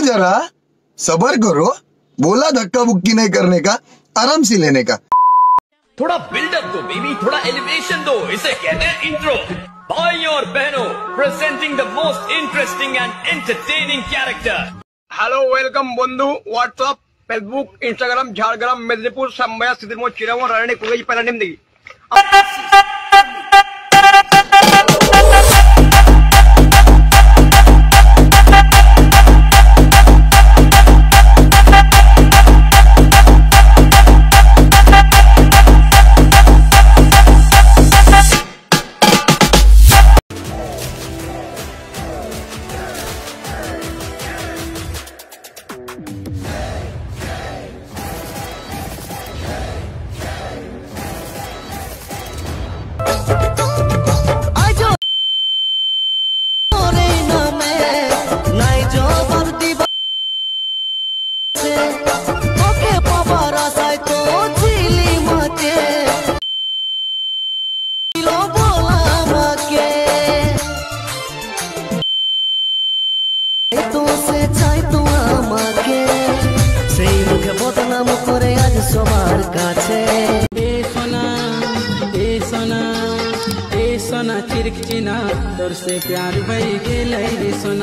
जरा सबर करो, बोला धक्का बुक्की नहीं करने का, आराम से लेने का। थोड़ा बिल्डअप दो बेबी, थोड़ा एलिवेशन दो, इसे कहते हैं इंट्रो। भाई और बहनों, presenting the most interesting and entertaining character. Hello welcome बंधु, WhatsApp, Facebook, Instagram, Jhargram, Medinipur, संबया, सिद्धिमोह, चिरामोह, रानी, कुगई, पैरानिम दी। বদনাম করে আজ সবার কাছে সোনা চিরক চিনা তোর সে প্যার ভাই গেলাই রে সোনা।